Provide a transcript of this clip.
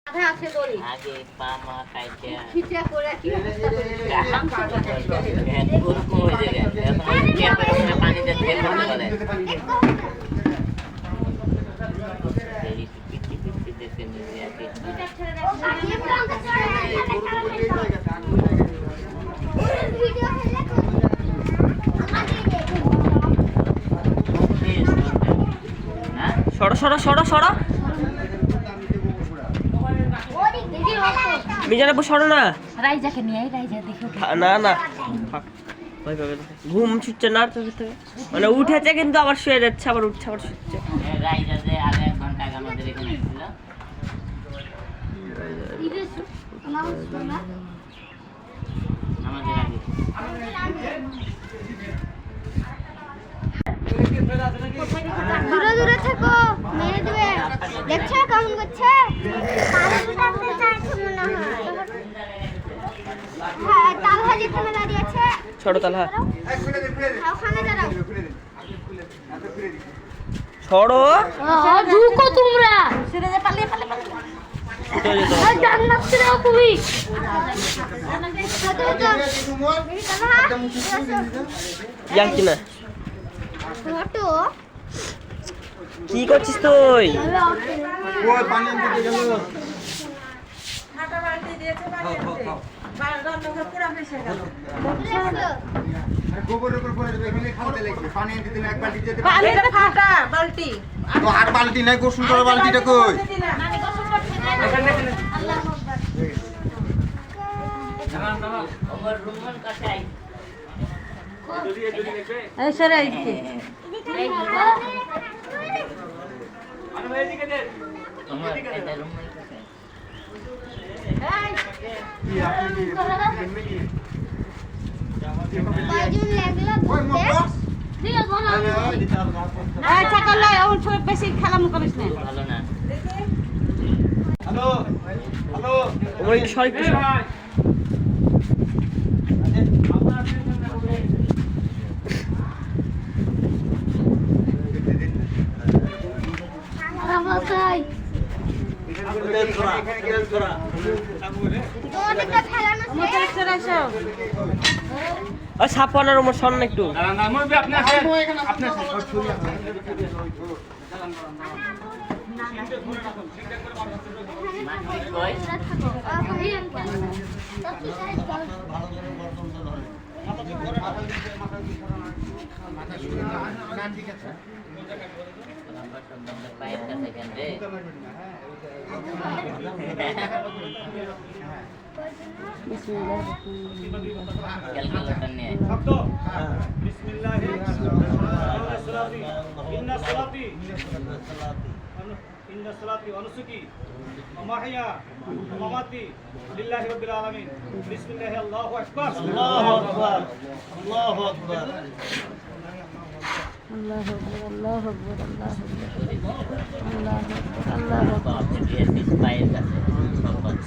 আগে পা মা খাইছে পানিতে সরো সরো সরো সরো মিজানাবু সরো না রাইজাকে নিয়ে রাইজা দেখো না না ভয় পাবে ঘুম ছুটছে না মানে উঠেছে কিন্তু আবার শুয়ে যাচ্ছে আবার উঠছে আবার শুচ্ছে রাইজা যে আগে 1 ঘন্টা আগে আমাদের এখানে ছিল আমাদের আগে দূরে দূরে থেকো মেরে দেবে দেখছো কেমন করছে হ্যাঁ তালহা যেখানে দাঁড়িয়ে আছে ছোট তালহা ওখানে দাঁড়াও ছড়ো ঢুকো তোমরা সেরে যে পালিয়ে পালিয়ে জান্নাত ছিল খুবই জানছি না ছোট কি করছিস তুই ওই পানি আনতে গেল গোবরের উপর পড়ে যাবে এখানে খাওয়াতে লাগবে পানি আনতে দিলে এক বালতি যেতে পারে এটা ফাটা বালতি তো আর বালতি নাই গোসল করার বালতিটা কই ওমর রুমন কাটাই এই সরে আইছে ওমর এটা রুমন কাটাই কয়জন লাগলো ওই বলতে মত আচ্ছা করলে ও ছোট বেশি খেলা মুকরিস না ভালো না হ্যালো হ্যালো ওমর একটু সর একটু সর। আমাকাই তোমাদেরকে ফেলানো মোটর সরে আসো আর সাপানার ওমর সর না একটু মাটি কই পায়ের কাছে কেন রে ক্যালকুলেটর নিয়ে إن صلاتي ونسكي ومحيا ومماتي لله رب العالمين بسم الله الله أكبر الله أكبر الله أكبر আল্লাহু আকবার আল্লাহু আকবার আল্লাহু আকবার পায়ের কাছে আল্লাহু আকবার